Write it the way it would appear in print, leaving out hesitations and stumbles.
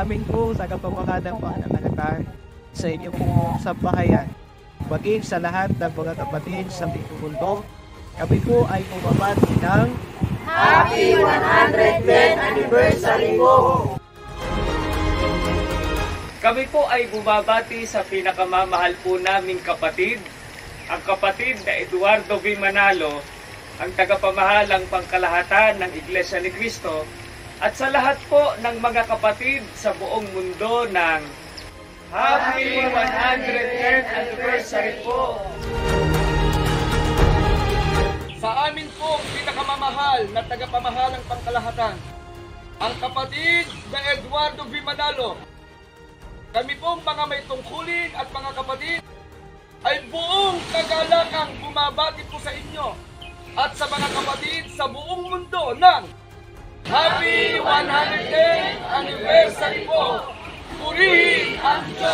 amin po sa kapamakanang pananalatan sa inyo po sa bahayan. Maging sa lahat ng mga kapatid sa mundo, kami po ay bumabati ng Happy 110th Anniversary po! Kami po ay bumabati sa pinakamamahal po naming kapatid, ang kapatid na Eduardo V. Manalo, ang tagapamahalang pangkalahatan ng Iglesia ni Cristo, at sa lahat po ng mga kapatid sa buong mundo ng Happy 110th Anniversary po! Sa amin pong pinakamamahal na tagapamahalang pangkalahatan, ang kapatid na Eduardo V. Manalo, kami pong mga may tungkulin at mga kapatid ay buong kagalakang bumabati po sa inyo at sa mga kapatid sa buong mundo ng Happy 110th Anniversary po! Purihin ang Diyos!